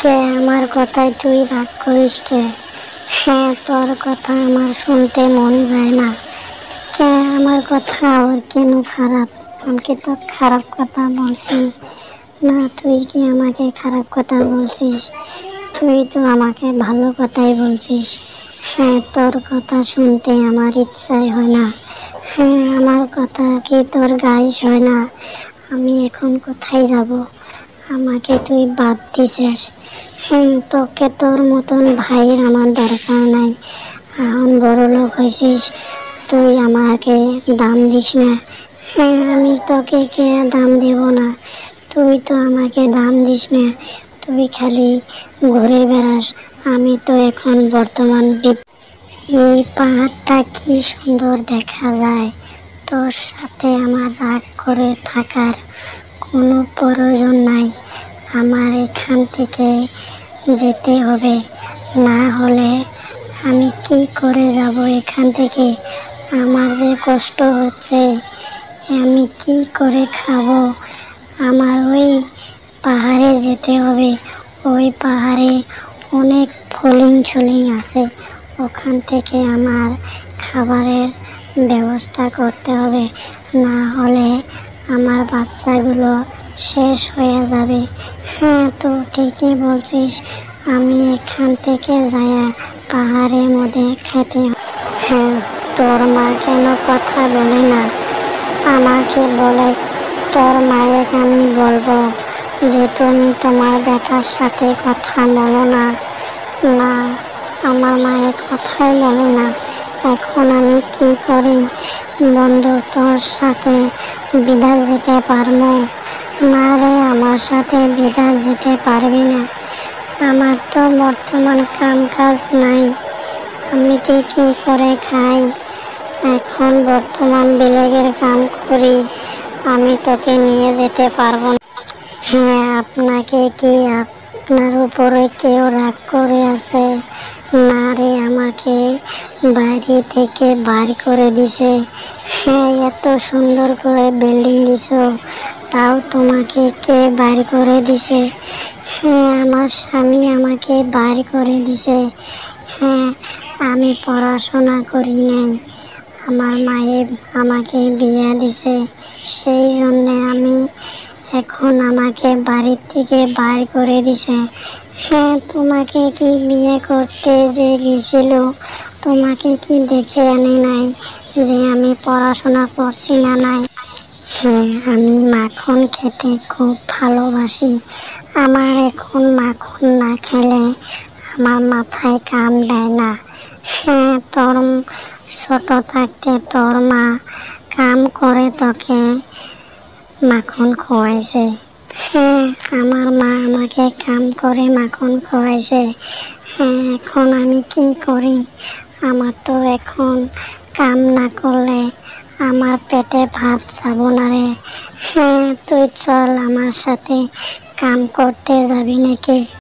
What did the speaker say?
কে আমার কথায় তুই রাগ করিস কে? হ্যাঁ, তোর কথা আমার শুনতে মন যায় না। কে আমার কথা আবার কেন খারাপ? আমি কি তো খারাপ কথা বলছি না? তুই কি আমাকে খারাপ কথা বলছিস? তুই তো আমাকে ভালো কথাই বলছিস। হ্যাঁ, তোর কথা শুনতে আমার ইচ্ছাই হয় না। হ্যাঁ, আমার কথা কি তোর গায়ে হয় না? আমি এখন কোথায় যাব? আমাকে তুই বাদ দিছিস। তোকে তোর মতন ভাইয়ের আমার দরকার নাই। এখন বড় লোক হয়েছিস, তুই আমাকে দাম দিস না। হ্যাঁ, আমি তোকে কে দাম দেব না? তুই তো আমাকে দাম দিস না। তুই খালি ঘুরে বেড়াস। আমি তো এখন বর্তমান এই পাহাড়টা কি সুন্দর দেখা যায়। তোর সাথে আমার রাগ করে থাকার কোনো প্রয়োজন নাই। আমার এখান থেকে যেতে হবে, না হলে আমি কি করে যাব এখান থেকে? আমার যে কষ্ট হচ্ছে, আমি কি করে খাবো? আমার ওই পাহাড়ে যেতে হবে। ওই পাহাড়ে অনেক ফলিং ছলিং আছে, ওখান থেকে আমার খাবারের ব্যবস্থা করতে হবে, না হলে আমার বাচ্চাগুলো শেষ হয়ে যাবে। হ্যাঁ, তো ঠিকই বলছিস, আমি এখান থেকে যাইয়া পাহাড়ের মধ্যে খেতে। হ্যাঁ, তোর মা কেন কথা বলে না? আমাকে বলে। তোর মায়ের আমি বলবো যে তুমি তোমার বেটার সাথে কথা বলো না। না, আমার মায়ের কথাই বলে না। এখন আমি কি করি বন্ধু? তোর সাথে বিদেশ যেতে পারবো না রে? আমার সাথে বিদেশ যেতে পারবি না। আমার তো বর্তমান কাম কাজ নাই, আমি তো কি করে খাই? এখন বর্তমান বিলেগের কাম করি, আমি তোকে নিয়ে যেতে পারবো না। হ্যাঁ, আপনাকে কি আপনার উপরে কেউ রাগ করে আছে? না রে, আমাকে বাড়ি থেকে বার করে দিছে। হ্যাঁ, এত সুন্দর করে বিল্ডিং দিছো, তাও তোমাকে কে বার করে দিছে? হ্যাঁ, আমার স্বামী আমাকে বার করে দিছে। হ্যাঁ, আমি পড়াশোনা করি নাই, আমার মায়ের আমাকে বিয়ে দিছে, সেই জন্যে আমি এখন আমাকে বাড়ির থেকে বার করে দিছে। হ্যাঁ, তোমাকে কি বিয়ে করতে যে গেছিল, তোমাকে কি দেখে আনে নাই যে আমি পড়াশোনা করছি না নাই? হ্যাঁ, আমি মাখন খেতে খুব ভালোবাসি। আমার এখন মাখন না খেলে আমার মাথায় কাম দেয় না। হ্যাঁ, তোর ছোট থাকতে তোর মা কাম করে তোকে মাখন খাওয়াইছে। হ্যাঁ, আমার মা আমাকে কাম করে মাখন খাওয়াইছে। হ্যাঁ, এখন আমি কি করি? আমার তো এখন কাম না করলে আমার পেটে ভাত যাব না রে। হ্যাঁ, তুই চল আমার সাথে কাম করতে যাবি নাকি?